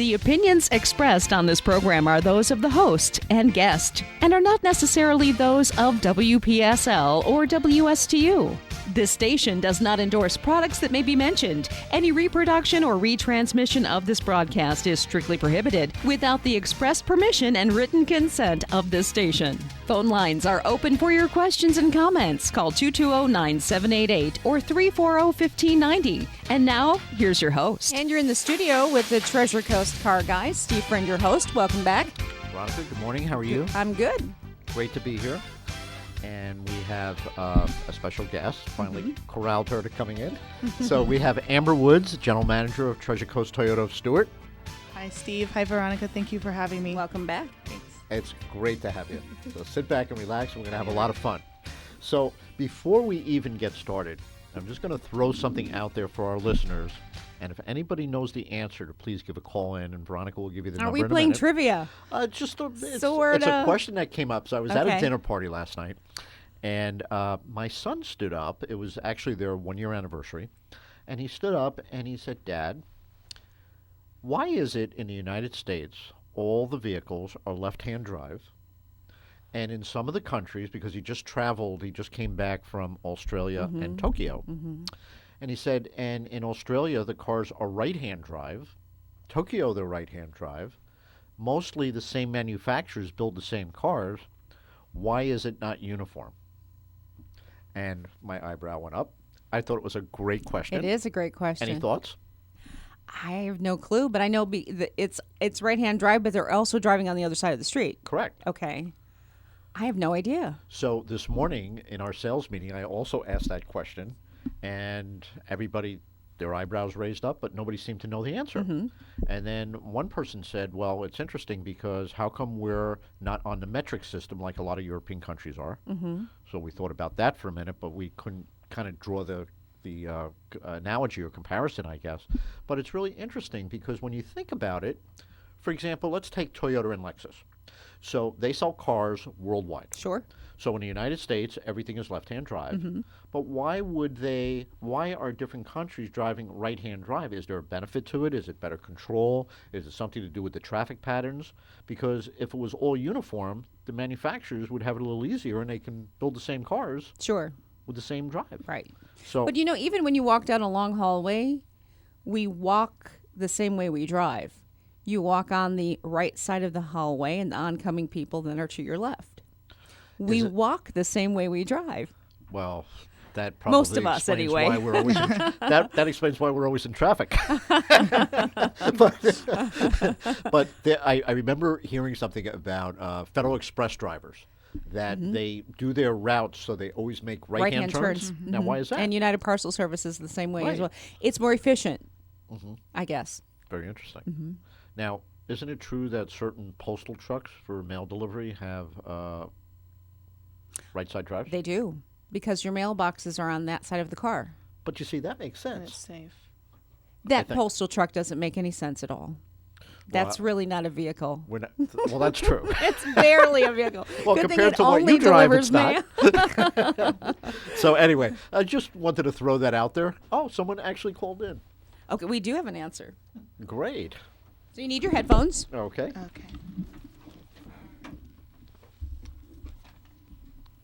The opinions expressed on this program are those of the host and guest and are not necessarily those of WPSL or WSTU. This station does not endorse products that may be mentioned. Any reproduction or retransmission of this broadcast is strictly prohibited without the express permission and written consent of this station. Phone lines are open for your questions and comments. Call 220-9788 or 340-1590. And now, here's your host. And you're in the studio with the Treasure Coast Car Guy. Steve Friend, your host. Welcome back. Veronica, good morning. How are you? I'm good. Great to be here. And we have a special guest, finally corralled her to coming in. So we have Amber Woods, General Manager of Treasure Coast Toyota of Stuart. Hi, Steve. Hi, Veronica. Thank you for having me. Welcome back. Thanks. It's great to have you. So sit back and relax, and we're going to have a lot of fun. So before we even get started, I'm just going to throw something out there for our listeners. And if anybody knows the answer, to please give a call in, and Veronica will give you the number. Are we in a playing minute. trivia? It's Sorta. a question that came up. So I was at a Okay. dinner party last night, and my son stood up. It was actually their 1-year anniversary. And he stood up and he said, "Dad, why is it in the United States all the vehicles are left-hand drive? And in some of the countries," because he just came back from Australia and Tokyo. And he said, "And in Australia, the cars are right-hand drive. Tokyo, they're right-hand drive. Mostly the same manufacturers build the same cars. Why is it not uniform?" And my eyebrow went up. I thought it was a great question. It is a great question. Any thoughts? I have no clue, but I know it's right-hand drive, but they're also driving on the other side of the street. Correct. Okay. I have no idea. So this morning in our sales meeting, I also asked that question, and everybody, their eyebrows raised up, but nobody seemed to know the answer. And then one person said, "Well, it's interesting because how come we're not on the metric system like a lot of European countries are?" So we thought about that for a minute, but we couldn't kind of draw the analogy or comparison, I guess. But it's really interesting because when you think about it, for example, let's take Toyota and Lexus. So they sell cars worldwide. Sure. So in the United States, everything is left-hand drive. But why are different countries driving right-hand drive? Is there a benefit to it? Is it better control? Is it something to do with the traffic patterns? Because if it was all uniform, the manufacturers would have it a little easier and they can build the same cars Sure. with the same drive. Right. So, But even when you walk down a long hallway, we walk the same way we drive. You walk on the right side of the hallway, and the oncoming people then are to your left. We walk the same way we drive. well, that probably Most of us, explains anyway. why we're always that explains why we're always in traffic. but I remember hearing something about Federal Express drivers that they do their routes so they always make right-hand turns. Now, why is that? And United Parcel Service is the same way as Right. well. It's more efficient, I guess. Very interesting. Now, isn't it true that certain postal trucks for mail delivery have right-side drives? They do, because your mailboxes are on that side of the car. But you see, that makes And it's sense. safe. That think- postal truck doesn't make any sense at all. That's really not a vehicle. We're not, well, that's true. It's barely a vehicle. Well, Good thing compared it to what only you drive, delivers it's not. mail. So anyway, I just wanted to throw that out there. Oh, someone actually called in. Okay, we do have an answer. Great. So you need your headphones. Okay. Okay.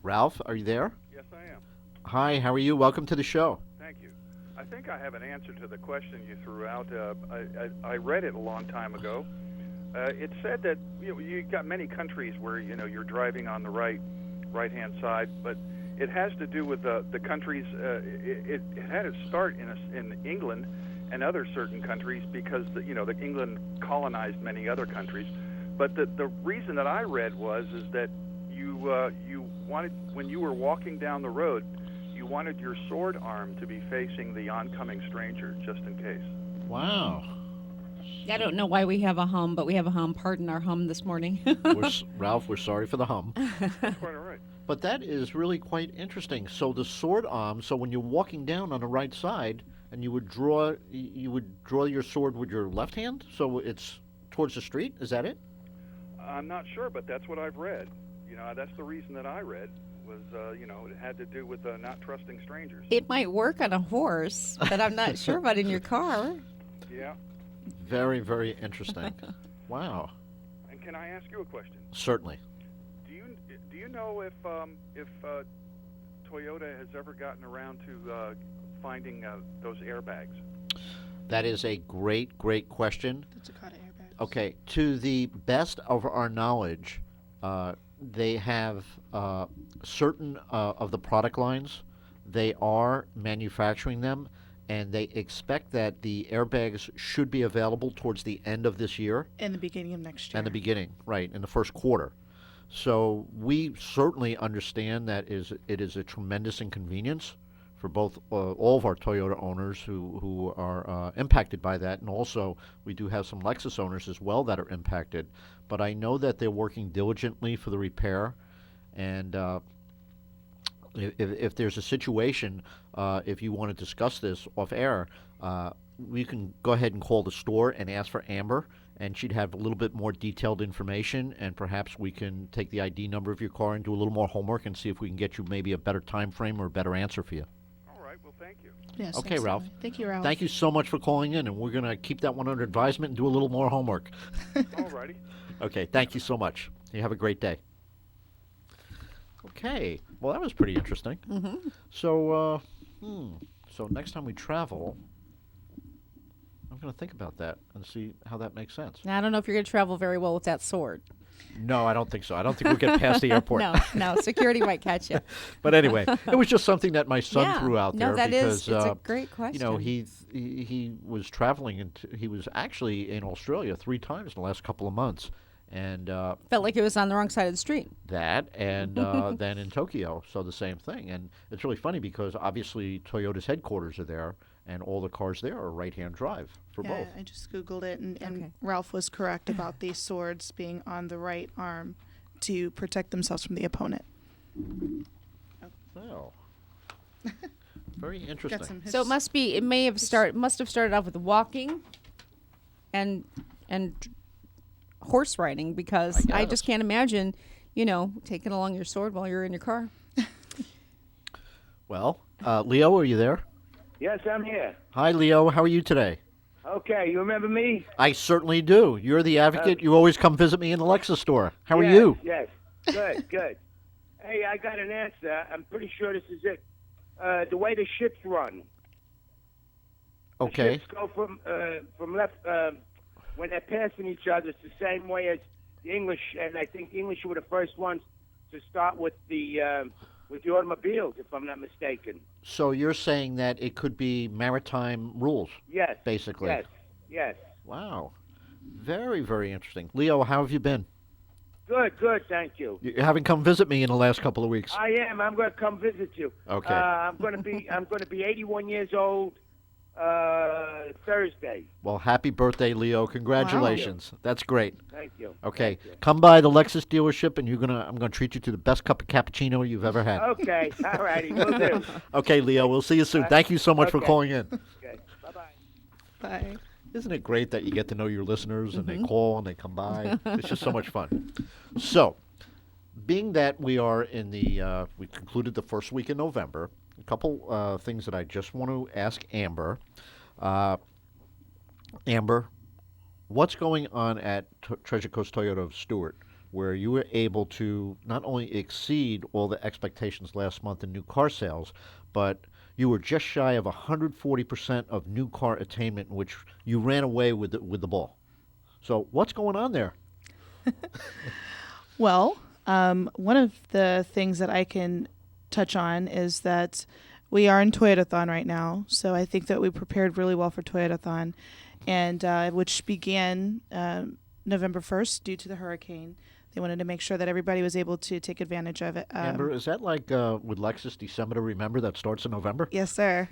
Ralph, are you there? Yes, I am. Hi, how are you? Welcome to the show. Thank you. I think I have an answer to the question you threw out. I read it a long time ago. It said that you got many countries where you're driving on the right-hand side, but it has to do with the countries. It had its start in England and other certain countries because the England colonized many other countries. But the reason that I read is that you wanted, when you were walking down the road, you wanted your sword arm to be facing the oncoming stranger, just in case. Wow. I don't know why we have a hum, but we have a hum. Pardon our hum this morning. Ralph, we're sorry for the hum. That's quite all right. But that is really quite interesting. So the sword arm, so when you're walking down on the right side and you would draw your sword with your left hand, so it's towards the street, is that it? I'm not sure, but that's what I've read. That's the reason that I read was, it had to do with not trusting strangers. It might work on a horse, but I'm not sure about in your car. Yeah. Very, very interesting. Wow. And can I ask you a question? Certainly. Do you know if Toyota has ever gotten around to finding those airbags? That is a great, great question. The Takata airbags. Okay, to the best of our knowledge, they have certain of the product lines. They are manufacturing them, and they expect that the airbags should be available towards the end of this year. In the beginning of next year. And the beginning, right, in the first quarter. So we certainly understand that it is a tremendous inconvenience for both all of our Toyota owners who are impacted by that, and also we do have some Lexus owners as well that are impacted. But I know that they're working diligently for the repair, and if there's a situation, if you want to discuss this off air, we can go ahead and call the store and ask for Amber, and she'd have a little bit more detailed information, and perhaps we can take the ID number of your car and do a little more homework and see if we can get you maybe a better time frame or a better answer for you. All right. Well, thank you. Yes. Okay, absolutely. Ralph. Thank you, Ralph. Thank you so much for calling in, and we're going to keep that one under advisement and do a little more homework. All righty. Okay, thank you so much. You have a great day. Okay, well, that was pretty interesting. Mm-hmm. So, so next time we travel, I'm going to think about that and see how that makes sense. Now, I don't know if you're going to travel very well with that sword. No, I don't think so. I don't think we'll get past the airport. No, security might catch you. But anyway, it was just something that my son Yeah. threw out No, there that is- because it's a great question. You know, he was traveling and he was actually in Australia 3 times in the last couple of months, and Felt like it was on the wrong side of the street. that and then in Tokyo, so the same thing. And it's really funny because obviously Toyota's headquarters are there, and all the cars there are right-hand drive for Yeah, both. I just Googled it, and Okay. Ralph was correct about these swords being on the right arm to protect themselves from the opponent. Oh, very interesting. Got some So it may have must have started off with walking and horse riding, because I guess. just can't imagine, taking along your sword while you're in your car. Well, Leo, are you there? Yes, I'm here. Hi, Leo. How are you today? Okay, you remember me? I certainly do. You're the advocate. You always come visit me in the Lexus store. How are Yes, you? Yes. Good, good. Hey, I got an answer. I'm pretty sure this is it. The way the ships run. The Okay. ships go from left when they're passing each other. It's the same way as the English, and I think the English were the first ones to start with the automobiles, if I'm not mistaken. So you're saying that it could be maritime rules? Yes. Basically. Yes. Yes. Wow. Very, very interesting. Leo, how have you been? Good, good. Thank you. You haven't come visit me in the last couple of weeks. I am. I'm going to come visit you. Okay. I'm going to be 81 years old Thursday. Well, happy birthday, Leo. Congratulations. That's great. Thank you. Okay. Thank you. Come by the Lexus dealership, and I'm gonna treat you to the best cup of cappuccino you've ever had. Okay. All righty. Will do. Okay, Leo. We'll see you soon. Thank you so much for Okay. calling in. Okay. Bye-bye. Bye. Isn't it great that you get to know your listeners and they call and they come by? It's just so much fun. So, being that we are in we concluded the first week in November, a couple things that I just want to ask Amber. Amber, what's going on at Treasure Coast Toyota of Stuart, where you were able to not only exceed all the expectations last month in new car sales, but you were just shy of 140% of new car attainment, in which you ran away with the ball. So what's going on there? Well, one of the things that I can touch on is that we are in Toyotathon right now. So I think that we prepared really well for Toyotathon, and which began November 1st due to the hurricane. They wanted to make sure that everybody was able to take advantage of it. Amber, is that like with Lexus December to Remember that starts in November? Yes, sir.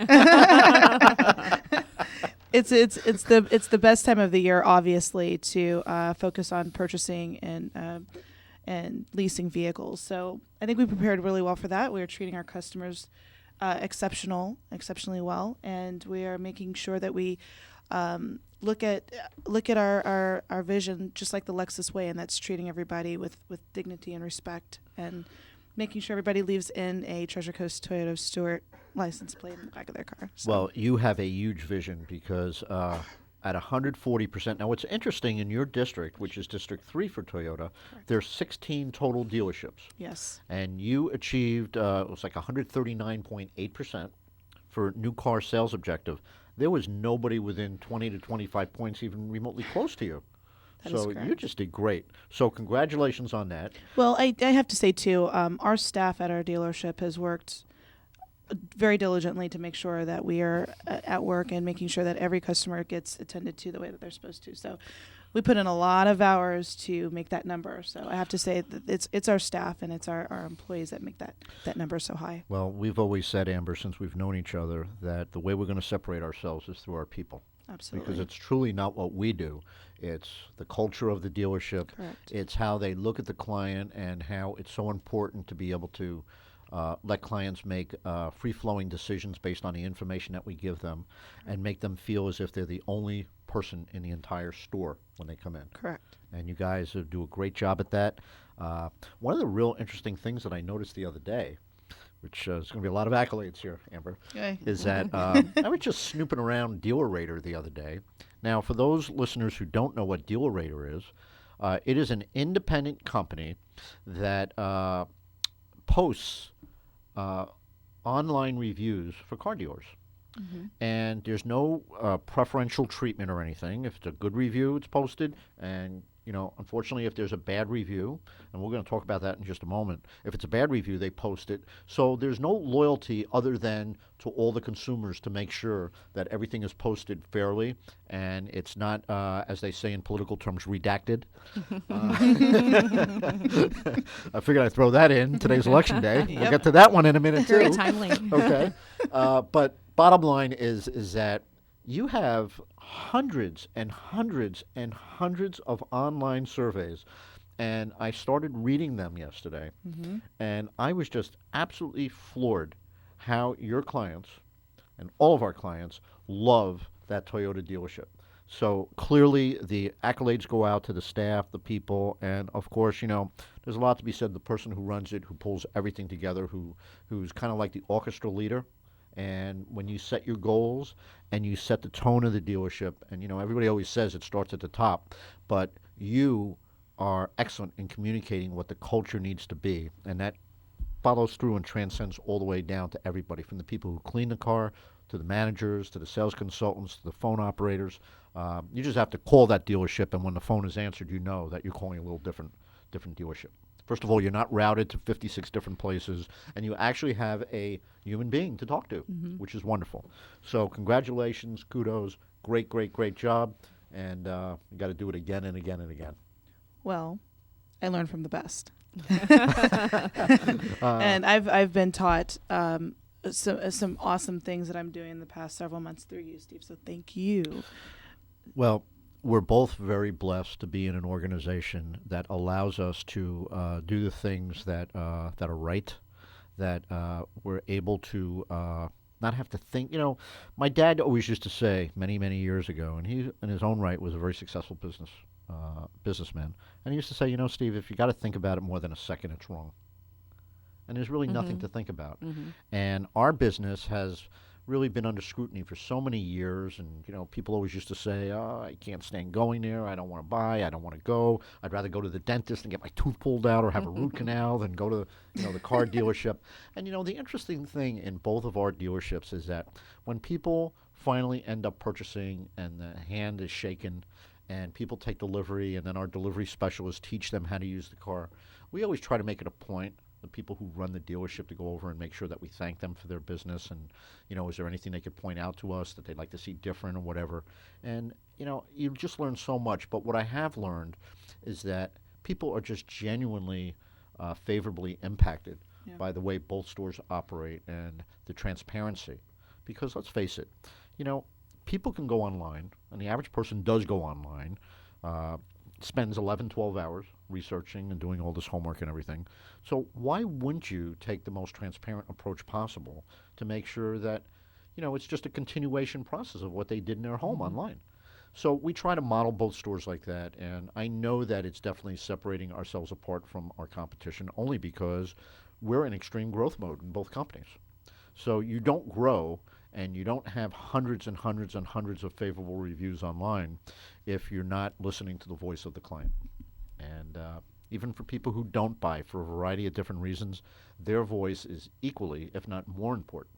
It's the best time of the year, obviously, to focus on purchasing and leasing vehicles. So I think we prepared really well for that. We are treating our customers exceptionally well, and we are making sure that we look at our vision just like the Lexus way, and that's treating everybody with dignity and respect, and making sure everybody leaves in a Treasure Coast Toyota of Stuart license plate in the back of their car. So. Well, you have a huge vision because at 140%. Now, what's interesting in your district, which is District 3 for Toyota, there's 16 total dealerships. Yes. And you achieved, it was like 139.8% for new car sales objective. There was nobody within 20 to 25 points even remotely close to you. That is So you correct. just did great. So congratulations on that. Well, I have to say, too, our staff at our dealership has worked very diligently to make sure that we are at work and making sure that every customer gets attended to the way that they're supposed to. So we put in a lot of hours to make that number. So I have to say that it's our staff and it's our employees that make that number so high. Well, we've always said, Amber, since we've known each other, that the way we're going to separate ourselves is through our people. Absolutely. Because it's truly not what we do. It's the culture of the dealership. Correct. It's how they look at the client and how it's so important to be able to let clients make free-flowing decisions based on the information that we give them and make them feel as if they're the only person in the entire store when they come in. Correct. And you guys do a great job at that. One of the real interesting things that I noticed the other day, which is going to be a lot of accolades here, Amber, Okay. is that I was just snooping around Dealer Rater the other day. Now, for those listeners who don't know what Dealer Rater is, it is an independent company that posts online reviews for car dealers. And there's no preferential treatment or anything. If it's a good review, it's posted. And, you know, unfortunately, if there's a bad review, and we're going to talk about that in just a moment, if it's a bad review, they post it. So there's no loyalty other than to all the consumers to make sure that everything is posted fairly and it's not, as they say in political terms, redacted. I figured I'd throw that in. Today's election day. We'll get to that one in a minute, Very too. timely. Okay. But bottom line is that you have hundreds and hundreds and hundreds of online surveys. And I started reading them yesterday. And I was just absolutely floored how your clients and all of our clients love that Toyota dealership. So clearly the accolades go out to the staff, the people, and of course, you know, there's a lot to be said. The person who runs it, who pulls everything together, who's kind of like the orchestra leader. And when you set your goals and you set the tone of the dealership, and you know, everybody always says it starts at the top, but you are excellent in communicating what the culture needs to be, and that follows through and transcends all the way down to everybody, from the people who clean the car, to the managers, to the sales consultants, to the phone operators. You just have to call that dealership, and when the phone is answered, you know that you're calling a little different dealership. First of all, you're not routed to 56 different places, and you actually have a human being to talk to, which is wonderful. So congratulations, kudos, great, great, great job, and you got to do it again and again and again. Well, I learned from the best. And I've been taught some awesome things that I'm doing in the past several months through you, Steve. So thank you. Well, we're both very blessed to be in an organization that allows us to do the things that are right, that we're able to not have to think. You know, my dad always used to say many, many years ago, and he, in his own right, was a very successful businessman. And he used to say, you know, Steve, if you got to think about it more than a second, it's wrong. And there's really nothing to think about. And our business has really been under scrutiny for so many years, and you know, people always used to say, "Oh, I can't stand going there. I don't want to buy. I don't want to go. I'd rather go to the dentist and get my tooth pulled out or have a root canal than go to, you know, the car dealership." And you know, the interesting thing in both of our dealerships is that when people finally end up purchasing and the hand is shaken and people take delivery and then our delivery specialists teach them how to use the car, we always try to make it a point, the people who run the dealership, to go over and make sure that we thank them for their business, and you know, is there anything they could point out to us that they'd like to see different or whatever. And you know, you just learn so much. But what I have learned is that people are just genuinely favorably impacted by the way both stores operate and the transparency. Because let's face it, you know, people can go online, and the average person does go online, spends 11, 12 hours researching and doing all this homework and everything. So why wouldn't you take the most transparent approach possible to make sure that, you know, it's just a continuation process of what they did in their home online? So we try to model both stores like that, and I know that it's definitely separating ourselves apart from our competition only because we're in extreme growth mode in both companies. So you don't grow And you don't have hundreds and hundreds and hundreds of favorable reviews online if you're not listening to the voice of the client. And even for people who don't buy for a variety of different reasons, their voice is equally, if not more important,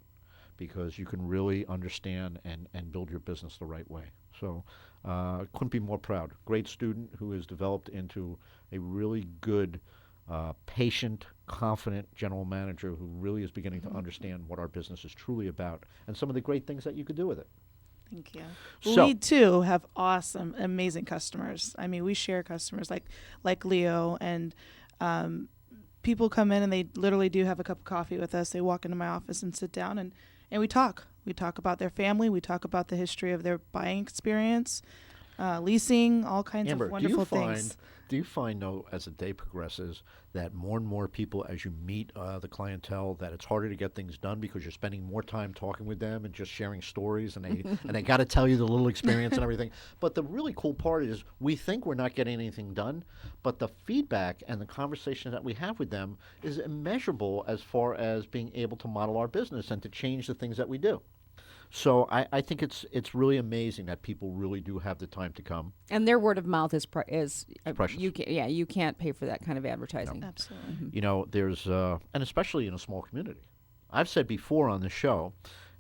because you can really understand and build your business the right way. So couldn't be more proud. Great student who has developed into a really good, patient, confident general manager who really is beginning to understand what our business is truly about and some of the great things that you could do with it. Thank you. So- We too have awesome, amazing customers. I mean, we share customers like Leo, and people come in and they literally do have a cup of coffee with us. They walk into my office and sit down, and we talk. We talk about their family. We talk about the history of their buying experience, leasing, all kinds Amber, of wonderful things. Do you find, though, as the day progresses, that more and more people, as you meet the clientele, that it's harder to get things done because you're spending more time talking with them and just sharing stories, and they got to tell you the little experience and everything. But the really cool part is we think we're not getting anything done, but the feedback and the conversations that we have with them is immeasurable as far as being able to model our business and to change the things that we do. So I think it's really amazing that people really do have the time to come. And their word of mouth is Precious. you can't pay for that kind of advertising. Absolutely. You know, there's and especially in a small community. I've said before on the show,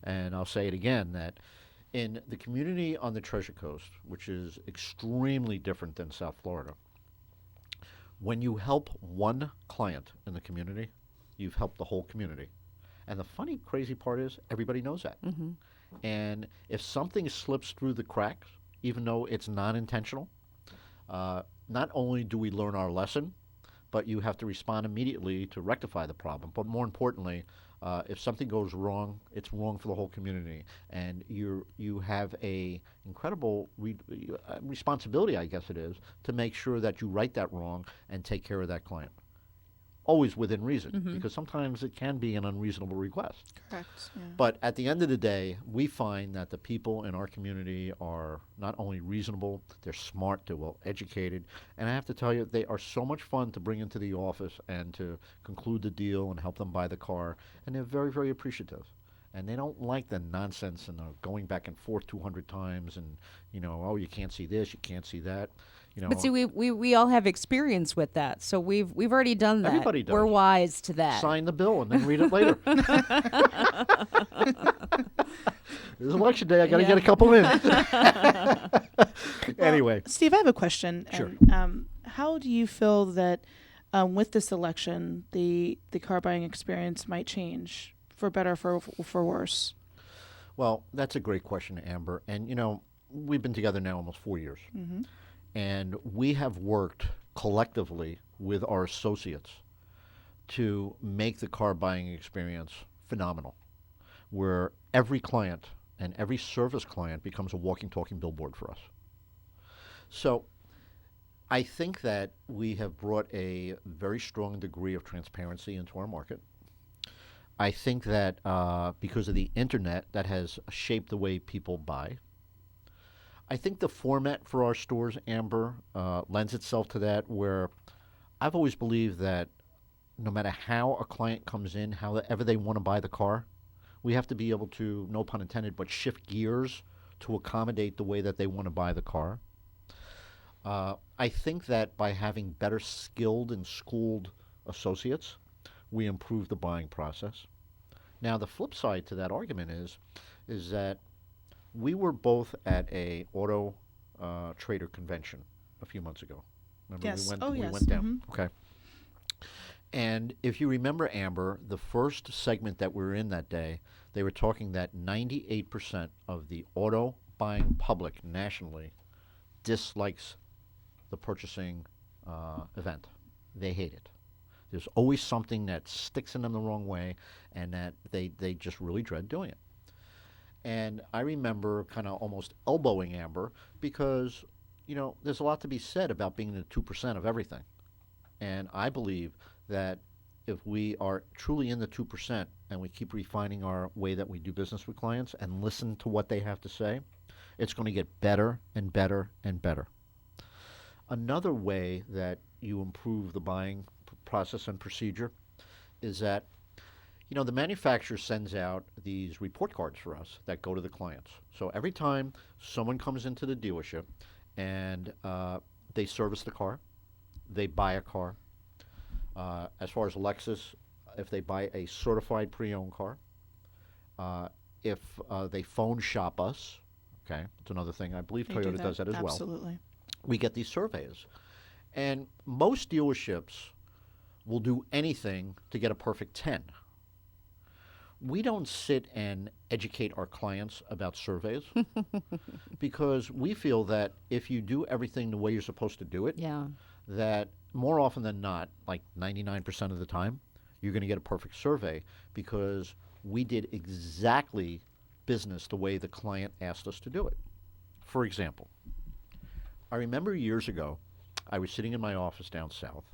and I'll say it again, that in the community on the Treasure Coast, which is extremely different than South Florida, when you help one client in the community, you've helped the whole community. And the funny, crazy part is everybody knows that. Mm-hmm. And if something slips through the cracks, even though it's non-intentional, not only do we learn our lesson, but you have to respond immediately to rectify the problem. But more importantly, if something goes wrong, it's wrong for the whole community, and you have a incredible responsibility, I guess it is, to make sure that you right that wrong and take care of that client. Always within reason, because sometimes it can be an unreasonable request. Correct. Yeah. But at the end of the day, we find that the people in our community are not only reasonable, they're smart, they're well educated, and I have to tell you, they are so much fun to bring into the office and to conclude the deal and help them buy the car, and they're very, very appreciative. And they don't like the nonsense and the going back and forth 200 times and, oh, you can't see this, you can't see that. But see, we all have experience with that, so we've already done that. Everybody does. We're wise to that. Sign the bill and then read it later. It's election day. I got to get a couple in. Anyway. Steve, I have a question. Sure. And, how do you feel that with this election, the car buying experience might change for better or for worse? Well, that's a great question, Amber. And, we've been together now almost 4 years. Mm-hmm. And we have worked collectively with our associates to make the car buying experience phenomenal, where every client and every service client becomes a walking, talking billboard for us. So I think that we have brought a very strong degree of transparency into our market. I think that because of the internet, that has shaped the way people buy. I think the format for our stores, Amber, lends itself to that, where I've always believed that no matter how a client comes in, however they want to buy the car, we have to be able to, no pun intended, but shift gears to accommodate the way that they want to buy the car. I think that by having better skilled and schooled associates, we improve the buying process. Now, the flip side to that argument is that we were both at a auto trader convention a few months ago. Remember, Yes. we Yes. went down. Mm-hmm. Okay. And if you remember, Amber, the first segment that we were in that day, they were talking that 98% of the auto buying public nationally dislikes the purchasing event. They hate it. There's always something that sticks in them the wrong way, and that they just really dread doing it. And I remember kind of almost elbowing Amber because, there's a lot to be said about being in the 2% of everything. And I believe that if we are truly in the 2% and we keep refining our way that we do business with clients and listen to what they have to say, it's going to get better and better and better. Another way that you improve the buying process and procedure is that The manufacturer sends out these report cards for us that go to the clients. So every time someone comes into the dealership and they service the car, they buy a car. As far as Lexus, if they buy a certified pre-owned car, if they phone shop us, okay, it's another thing. I believe They do Toyota does that as well. Absolutely. We get these surveys. And most dealerships will do anything to get a perfect 10. We don't sit and educate our clients about surveys because we feel that if you do everything the way you're supposed to do it, Yeah. that more often than not, like 99% of the time, you're going to get a perfect survey because we did exactly business the way the client asked us to do it. For example, I remember years ago, I was sitting in my office down south,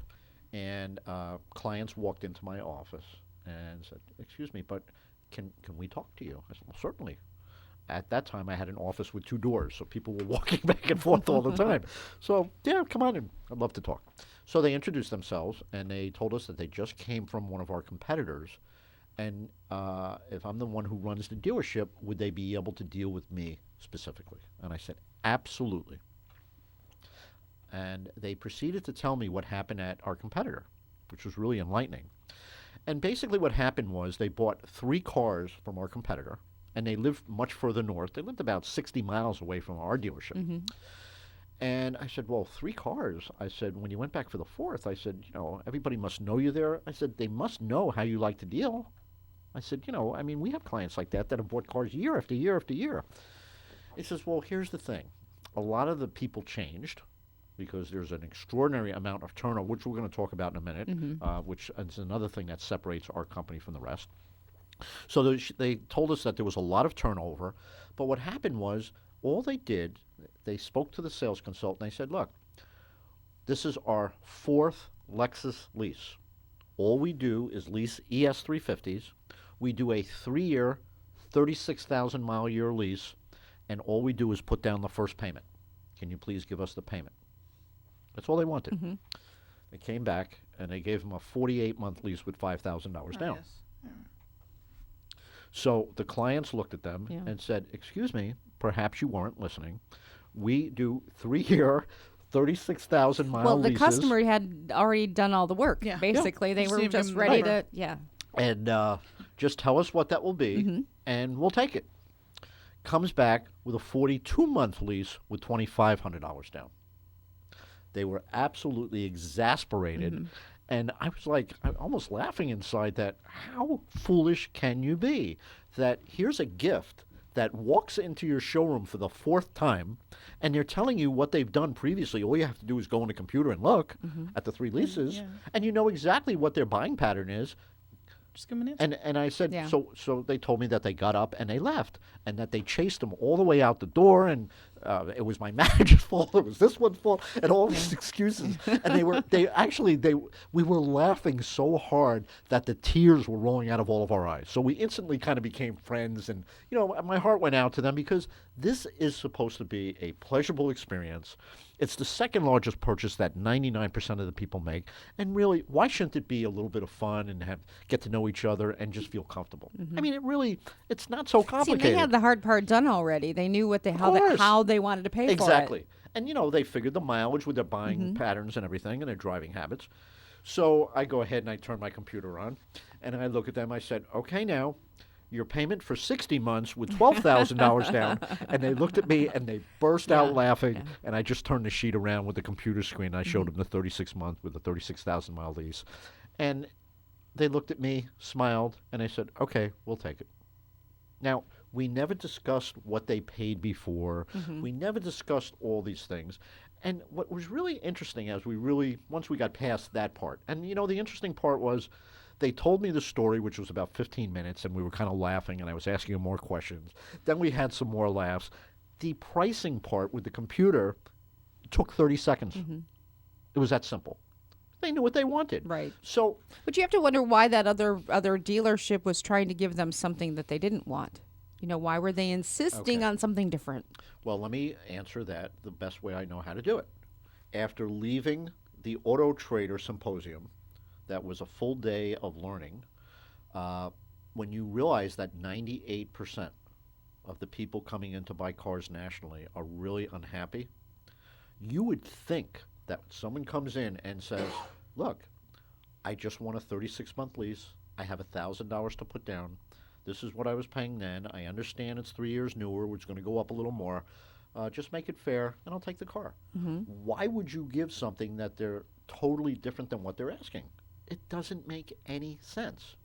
and clients walked into my office and said, "Excuse me, but can we talk to you?" I said, "Well, certainly." At that time, I had an office with 2 doors, so people were walking back and forth all the time. So, yeah, come on in. I'd love to talk. So they introduced themselves, and they told us that they just came from one of our competitors, and if I'm the one who runs the dealership, would they be able to deal with me specifically? And I said, absolutely. And they proceeded to tell me what happened at our competitor, which was really enlightening. And basically what happened was they bought 3 cars from our competitor, and they lived much further north. They lived about 60 miles away from our dealership. Mm-hmm. And I said, well, 3 cars. I said, when you went back for the 4th, I said, everybody must know you there. I said, they must know how you like to deal. I said, we have clients like that have bought cars year after year after year. He says, well, here's the thing. A lot of the people changed because there's an extraordinary amount of turnover, which we're going to talk about in a minute, which is another thing that separates our company from the rest. So they told us that there was a lot of turnover, but what happened was all they did, they spoke to the sales consultant. They said, look, this is our 4th Lexus lease. All we do is lease ES350s. We do a 3-year, 36,000-mile-a-year lease, and all we do is put down the first payment. Can you please give us the payment? That's all they wanted. Mm-hmm. They came back, and they gave them a 48-month lease with $5,000 down. Yes. Yeah. So the clients looked at them Yeah. and said, excuse me, perhaps you weren't listening. We do 3-year, 36,000-mile Well, the leases. customer had already done all the work. Yeah. Basically, Yeah. they Just were leave just him ready over. to, yeah. And just tell us what that will be, and we'll take it. Comes back with a 42-month lease with $2,500 down. They were absolutely exasperated. And I was like, I'm almost laughing inside that, how foolish can you be? That here's a gift that walks into your showroom for the 4th time, and they're telling you what they've done previously. All you have to do is go on the computer and look at the 3 leases, and you know exactly what their buying pattern is. Just give them an answer. And I said, Yeah. so they told me that they got up and they left, and that they chased them all the way out the door, and it was my manager's fault, it was this one's fault, and all these excuses. And we were laughing so hard that the tears were rolling out of all of our eyes. So we instantly kind of became friends, and my heart went out to them because this is supposed to be a pleasurable experience. It's the 2nd largest purchase that 99% of the people make. And really, why shouldn't it be a little bit of fun and get to know each other and just feel comfortable? I mean, it's not so See, complicated. they had the hard part done already. They knew how they wanted to pay for it. Exactly. And, they figured the mileage with their buying patterns and everything and their driving habits. So I go ahead and I turn my computer on, and I look at them. I said, okay, now, your payment for 60 months with $12,000 down. And they looked at me and they burst out laughing. Yeah. And I just turned the sheet around with the computer screen. I showed them the 36-month with the 36,000-mile lease. And they looked at me, smiled, and I said, okay, we'll take it. Now, we never discussed what they paid before. We never discussed all these things. And what was really interesting once we got past that part, and the interesting part was, they told me the story, which was about 15 minutes, and we were kind of laughing, and I was asking them more questions. Then we had some more laughs. The pricing part with the computer took 30 seconds. It was that simple. They knew what they wanted. Right. So, But you have to wonder why that other dealership was trying to give them something that they didn't want. Why were they insisting on something different? well, let me answer that the best way I know how to do it. After leaving the Auto Trader Symposium, that was a full day of learning, when you realize that 98% of the people coming in to buy cars nationally are really unhappy, you would think that someone comes in and says, look, I just want a 36-month lease. I have $1,000 to put down. This is what I was paying then. I understand it's 3 years newer. It's going to go up a little more. Just make it fair, and I'll take the car. Why would you give something that they're totally different than what they're asking? It doesn't make any sense.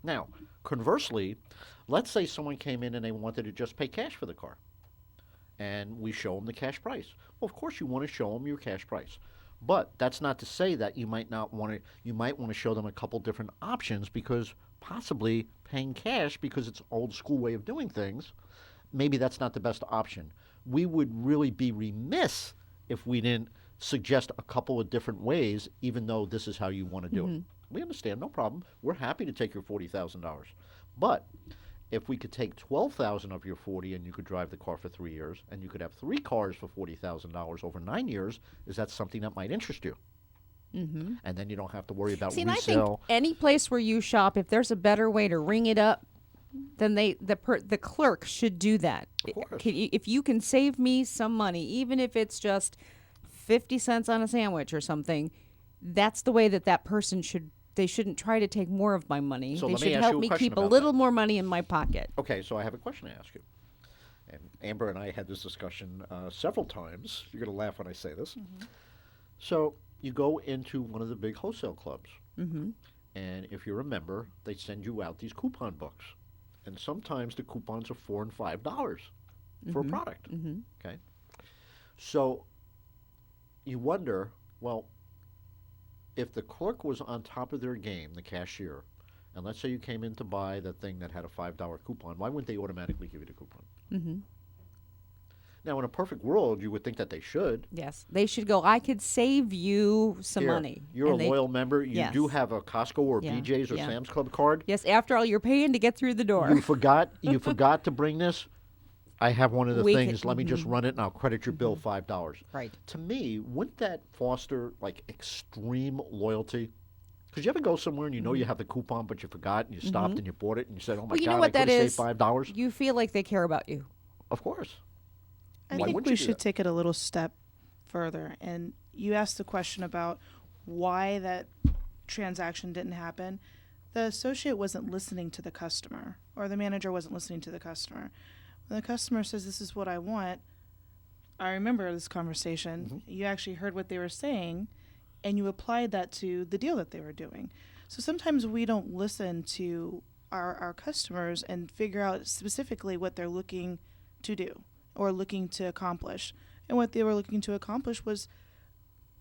Now, conversely, let's say someone came in and they wanted to just pay cash for the car, and we show them the cash price. Well, of course you want to show them your cash price. But that's not to say that you might want to show them a couple different options, because possibly paying cash, because it's an old school way of doing things, maybe that's not the best option. We would really be remiss if we didn't suggest a couple of different ways, even though this is how you want to do it. We understand, no problem. We're happy to take your $40,000. But if we could take $12,000 of your $40,000 and you could drive the car for 3 years, and you could have 3 cars for $40,000 over 9 years, is that something that might interest you? And then you don't have to worry about See, resale. and I think any place where you shop, if there's a better way to ring it up, then the clerk should do that. Of course. If you can save me some money, even if it's just 50 cents on a sandwich or something, that's the way that person should. They shouldn't try to take more of my money. So they let me should ask help you a me question keep a about little that. more money in my pocket. Okay, so I have a question to ask you. And Amber and I had this discussion several times. You're going to laugh when I say this. So you go into one of the big wholesale clubs. And if you're a member, they send you out these coupon books. And sometimes the coupons are $4 and $5 for a product. Okay. So you wonder, well, if the clerk was on top of their game, the cashier, and let's say you came in to buy the thing that had a $5 coupon, why wouldn't they automatically give you the coupon? Now, in a perfect world, you would think that they should. Yes, they should go, I could save you some Here, money. You're And a loyal member. You Yes. do have a Costco or Yeah, BJ's or yeah. Sam's Club card. Yes, after all, you're paying to get through the door. You forgot to bring this. I have one of the We things. can- Let me just run it, and I'll credit your bill $5. Right. To me, wouldn't that foster like extreme loyalty? Because you ever go somewhere and you know you have the coupon, but you forgot, and you stopped and you bought it, and you said, "Oh my Well, you God, know what I that could have is? saved $5." You feel like they care about you. Of course. I Why think wouldn't we you do should that? take it a little step further. And you asked the question about why that transaction didn't happen. The associate wasn't listening to the customer, or the manager wasn't listening to the customer. When the customer says, "This is what I want," I remember this conversation. You actually heard what they were saying, and you applied that to the deal that they were doing. So sometimes we don't listen to our customers and figure out specifically what they're looking to do or looking to accomplish. And what they were looking to accomplish was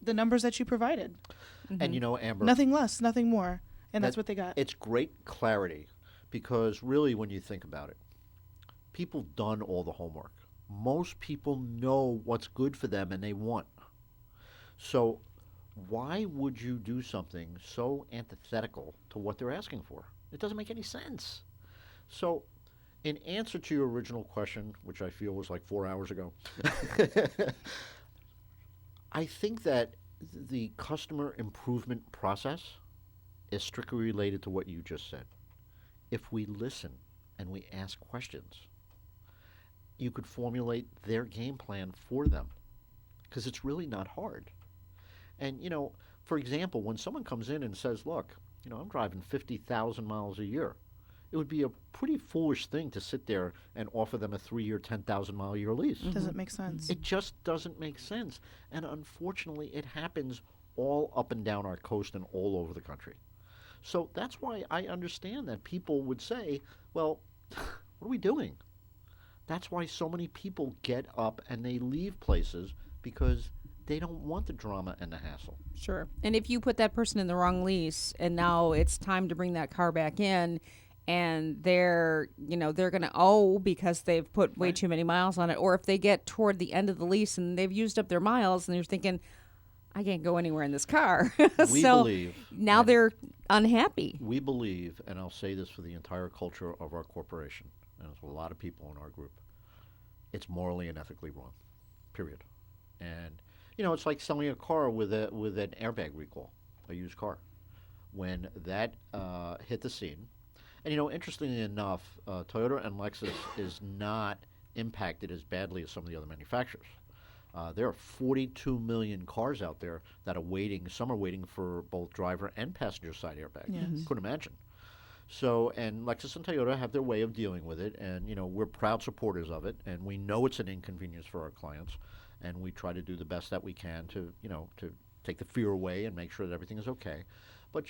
the numbers that you provided. And you know, Amber, Nothing less, nothing more. And that's that- what they got. It's great clarity, because really, when you think about it, people done all the homework. Most people know what's good for them and they want. So why would you do something so antithetical to what they're asking for? It doesn't make any sense. So in answer to your original question, which I feel was like 4 hours ago, I think that the customer improvement process is strictly related to what you just said. If we listen and we ask questions, you could formulate their game plan for them, because it's really not hard. And, you know, for example, when someone comes in and says, look, you know, I'm driving 50,000 miles a year, it would be a pretty foolish thing to sit there and offer them a 3-year, 10,000-mile-a-year lease. Doesn't make sense. It just doesn't make sense. And unfortunately, it happens all up and down our coast and all over the country. So that's why I understand that people would say, well, what are we doing? That's why so many people get up and they leave places, because they don't want the drama and the hassle. Sure. And if you put that person in the wrong lease and now it's time to bring that car back in, and they're going to owe because they've put way too many miles on it, or if they get toward the end of the lease and they've used up their miles and they're thinking, I can't go anywhere in this car. We so believe, now and they're unhappy. we believe, and I'll say this for the entire culture of our corporation, and there's a lot of people in our group, it's morally and ethically wrong, period. And, you know, it's like selling a car with an airbag recall, a used car. When that hit the scene, And interestingly enough, Toyota and Lexus is not impacted as badly as some of the other manufacturers. There are 42 million cars out there that are waiting. Some are waiting for both driver and passenger side airbags. Yes. Couldn't imagine. So, and Lexus and Toyota have their way of dealing with it, and we're proud supporters of it, and we know it's an inconvenience for our clients, and we try to do the best that we can to to take the fear away and make sure that everything is okay. But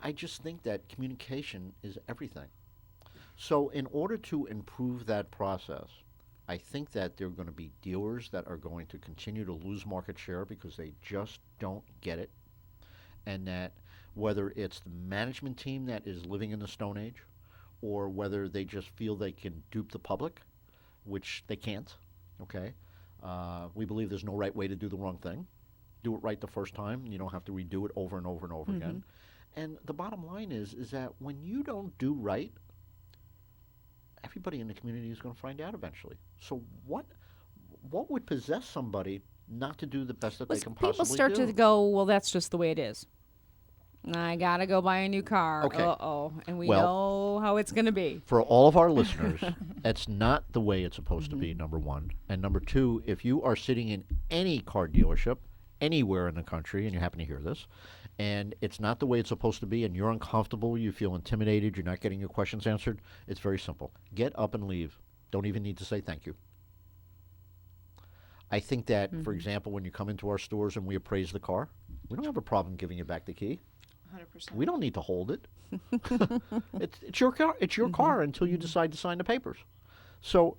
I just think that communication is everything. So, in order to improve that process, I think that there are going to be dealers that are going to continue to lose market share because they just don't get it. And that whether it's the management team that is living in the Stone Age or whether they just feel they can dupe the public, which they can't, okay? We believe there's no right way to do the wrong thing. Do it right the first time. You don't have to redo it over and over and over again. And the bottom line is that when you don't do right, everybody in the community is going to find out eventually. So what would possess somebody not to do the best that they can possibly do? People start to go, well, that's just the way it is. I got to go buy a new car. Okay. Uh-oh. And we know how it's going to be. For all of our listeners, that's not the way it's supposed to be, number one. And number two, if you are sitting in any car dealership anywhere in the country and you happen to hear this, and it's not the way it's supposed to be, and you're uncomfortable, you feel intimidated, you're not getting your questions answered, it's very simple. Get up and leave. Don't even need to say thank you. I think that, for example, when you come into our stores and we appraise the car, we don't have a problem giving you back the key. 100%. We don't need to hold it. It's your car. It's your car until you decide to sign the papers. So,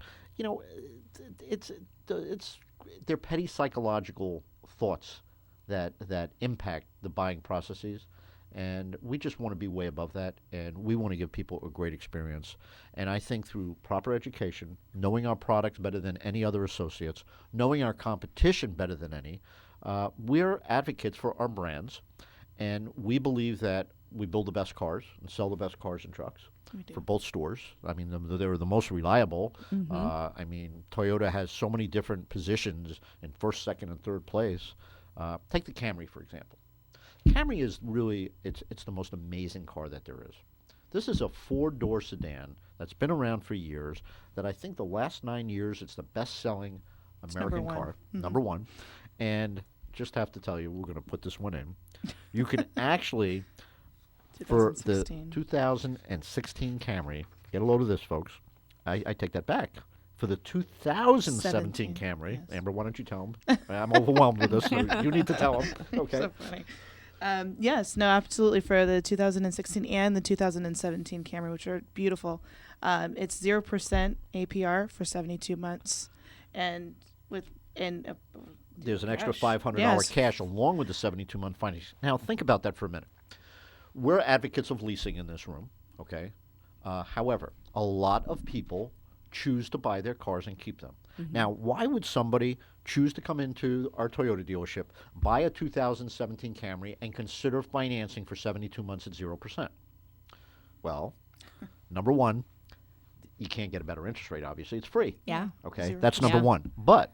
they're petty psychological thoughts that impact the buying processes, and we just want to be way above that, and we want to give people a great experience. And I think through proper education, knowing our products better than any other associates, knowing our competition better than any, we're advocates for our brands, and we believe that we build the best cars and sell the best cars and trucks for both stores. I mean, they're the most reliable. I mean, Toyota has so many different positions in first, second, and third place. Take the Camry, for example. Camry is really, it's the most amazing car that there is. This is a 4-door sedan that's been around for years, that I think the last 9 years it's the best-selling American car, number one. And just have to tell you, we're going to put this one in. You can actually, for the 2016 Camry, get a load of this, folks. I take that back. For the 2017 Camry, yes. Amber, why don't you tell them? I'm overwhelmed with this, so you need to tell them. Okay. So funny. Yes, no, absolutely. For the 2016 and the 2017 Camry, which are beautiful, it's 0% APR for 72 months, and there's an extra $500 cash along with the 72-month finance. Now, think about that for a minute. We're advocates of leasing in this room, okay? However, a lot of people choose to buy their cars and keep them. Now, why would somebody choose to come into our Toyota dealership, buy a 2017 Camry, and consider financing for 72 months at 0%? Well, number one, you can't get a better interest rate, obviously. It's free. Yeah. Okay, that's number one. But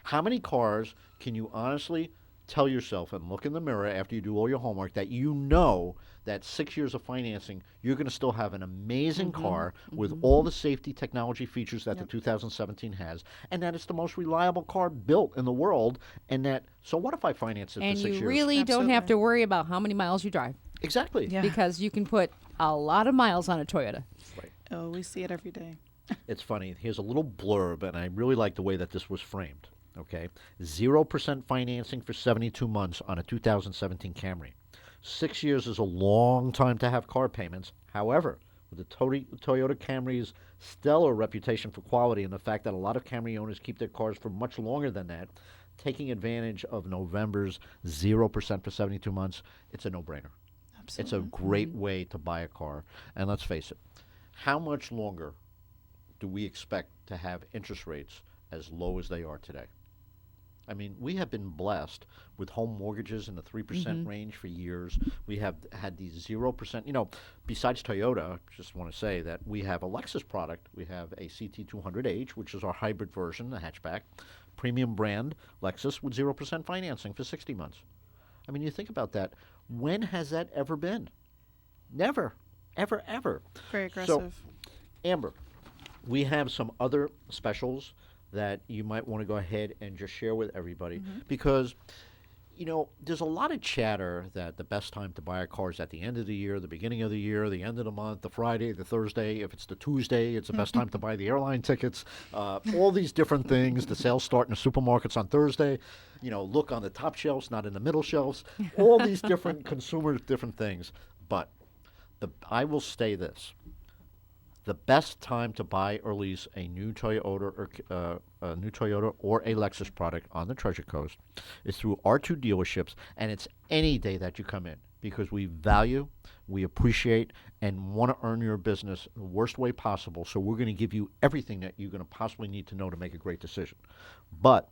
how many cars can you honestly tell yourself and look in the mirror after you do all your homework that you know that 6 years of financing, you're going to still have an amazing car with all the safety technology features that the 2017 has, and that it's the most reliable car built in the world, and that, so what if I finance it for 6 years? And you really don't have to worry about how many miles you drive. Exactly. Yeah. Because you can put a lot of miles on a Toyota. Right. Oh, we see it every day. It's funny. Here's a little blurb, and I really like the way that this was framed. Okay, 0% financing for 72 months on a 2017 Camry. 6 years is a long time to have car payments. However, with the Toyota Camry's stellar reputation for quality and the fact that a lot of Camry owners keep their cars for much longer than that, taking advantage of November's 0% for 72 months, it's a no-brainer. Absolutely. It's a great way to buy a car. And let's face it, how much longer do we expect to have interest rates as low as they are today? I mean, we have been blessed with home mortgages in the 3% range for years. We have had these 0%. Besides Toyota, I just want to say that we have a Lexus product. We have a CT200H, which is our hybrid version, the hatchback, premium brand Lexus with 0% financing for 60 months. I mean, you think about that. When has that ever been? Never, ever, ever. Very aggressive. So, Amber, we have some other specials that you might want to go ahead and just share with everybody because, there's a lot of chatter that the best time to buy a car is at the end of the year, the beginning of the year, the end of the month, the Friday, the Thursday. If it's the Tuesday, it's the best time to buy the airline tickets. All these different things. The sales start in the supermarkets on Thursday. Look on the top shelves, not in the middle shelves. All these different different things. But I will say this. The best time to buy or lease a new Toyota or a Lexus product on the Treasure Coast is through our two dealerships, and it's any day that you come in because we value, we appreciate, and want to earn your business the worst way possible. So we're going to give you everything that you're going to possibly need to know to make a great decision. But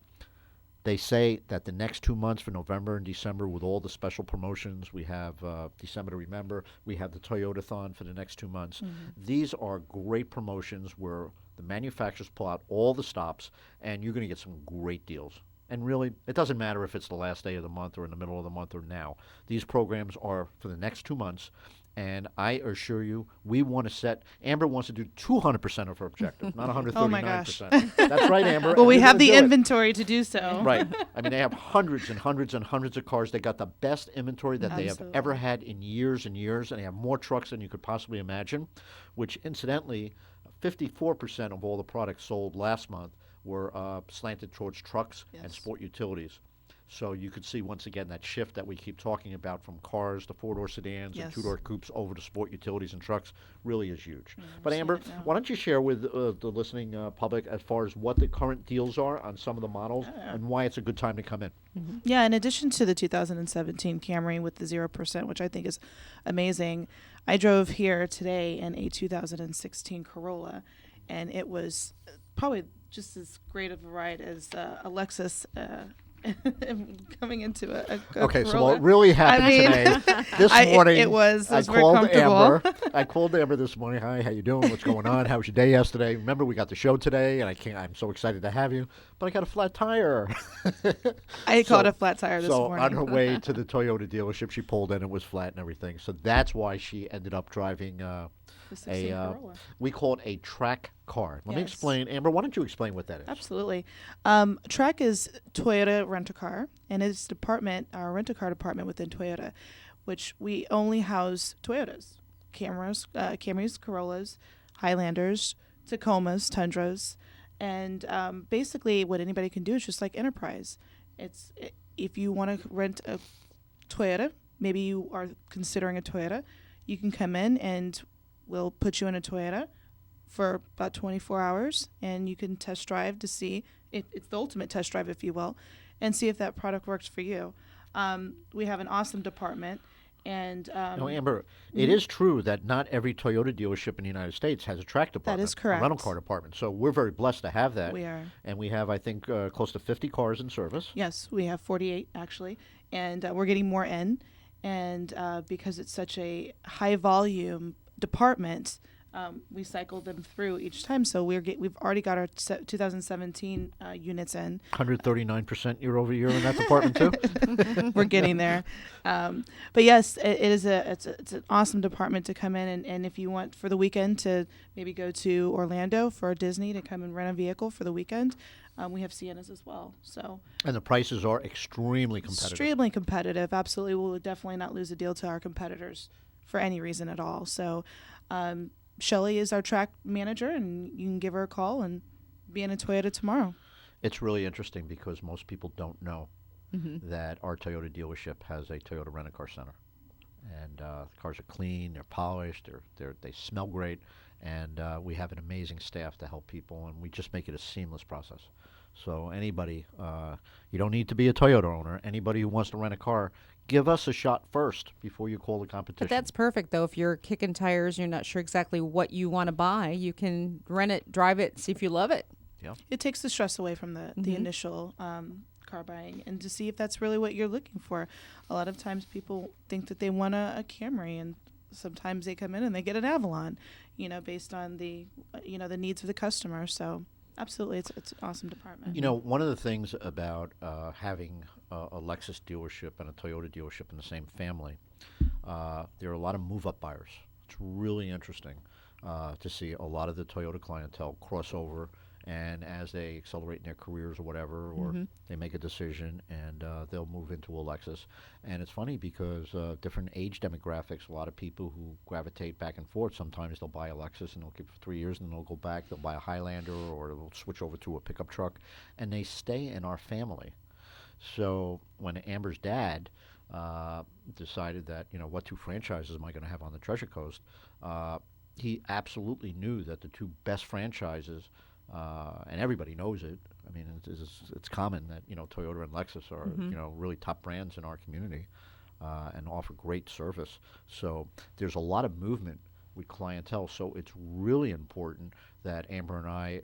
they say that the next 2 months for November and December with all the special promotions, we have December to Remember, we have the Toyota-thon for the next 2 months. These are great promotions where the manufacturers pull out all the stops and you're going to get some great deals. And really, it doesn't matter if it's the last day of the month or in the middle of the month or now. These programs are for the next 2 months. And I assure you, we want to set. Amber wants to do 200% of her objective, not 139%. Oh my gosh. That's right, Amber. Well, we have the inventory. inventory to do so. Right. I mean, they have hundreds and hundreds and hundreds of cars. They got the best inventory that they have ever had in years and years, and they have more trucks than you could possibly imagine, which incidentally, 54% of all the products sold last month were slanted towards trucks and sport utilities. So you could see, once again, that shift that we keep talking about from cars to four-door sedans and two-door coupes over to sport utilities and trucks really is huge. But Amber, why don't you share with the listening public as far as what the current deals are on some of the models and why it's a good time to come in? Yeah, in addition to the 2017 Camry with the 0%, which I think is amazing, I drove here today in a 2016 Corolla, and it was probably just as great of a ride as a Lexus coming into a okay, Corolla. so what really happened today, this morning, it was I very called comfortable. Amber. I called Amber this morning. Hi, how you doing? What's going on? How was your day yesterday? Remember, we got the show today, and I'm so excited to have you, but I got a flat tire. I caught a flat tire this morning. So on her way to the Toyota dealership, she pulled in, it was flat and everything. So that's why she ended up driving we call it a track car. Let me explain. Amber, why don't you explain what that is? Absolutely. Track is Toyota Rent-A-Car, and it's our rent-a-car department within Toyota, which we only house Toyotas, Camrys, Corollas, Highlanders, Tacomas, Tundras, and basically what anybody can do is just like Enterprise. If you want to rent a Toyota, maybe you are considering a Toyota, you can come in and we'll put you in a Toyota for about 24 hours, and you can test drive to see if it's the ultimate test drive, if you will, and see if that product works for you. We have an awesome department. And no, Amber, it is true that not every Toyota dealership in the United States has a track department. That is correct. A rental car department. So we're very blessed to have that. We are. And we have, I think, close to 50 cars in service. Yes, we have 48, actually. And we're getting more in. And because it's such a high-volume department, we cycle them through each time. So we've already got our 2017 units in. 139% year over year in that department too. We're getting there, but yes, it's an awesome department to come in, and if you want for the weekend to maybe go to Orlando for Disney to come and rent a vehicle for the weekend, we have Siennas as well. So and the prices are extremely competitive. Extremely competitive, absolutely. We'll definitely not lose a deal to our competitors for any reason at all. So. Shelly is our track manager, and you can give her a call and be in a Toyota tomorrow. It's really interesting because most people don't know that our Toyota dealership has a Toyota rent-a-car center. And the cars are clean, they're polished, they smell great, and we have an amazing staff to help people, and we just make it a seamless process. So anybody, you don't need to be a Toyota owner. Anybody who wants to rent a car, give us a shot first before you call the competition. But that's perfect, though. If you're kicking tires, you're not sure exactly what you want to buy, you can rent it, drive it, see if you love it. Yeah. It takes the stress away from the initial car buying, and to see if that's really what you're looking for. A lot of times people think that they want a Camry, and sometimes they come in and they get an Avalon, based on the the needs of the customer. So Absolutely, it's an awesome department. You know, one of the things about having a Lexus dealership and a Toyota dealership in the same family, there are a lot of move-up buyers. It's really interesting to see a lot of the Toyota clientele cross over, and as they accelerate in their careers or whatever, or they make a decision and they'll move into a Lexus. And it's funny because different age demographics, a lot of people who gravitate back and forth, sometimes they'll buy a Lexus and they'll keep it for 3 years and then they'll go back, they'll buy a Highlander or they'll switch over to a pickup truck, and they stay in our family. So when Amber's dad decided that, you know, what two franchises am I going to have on the Treasure Coast, he absolutely knew that the two best franchises, and everybody knows it. I mean, it's common that, you know, Toyota and Lexus are, you know, really top brands in our community and offer great service. So there's a lot of movement with clientele. So it's really important that Amber and I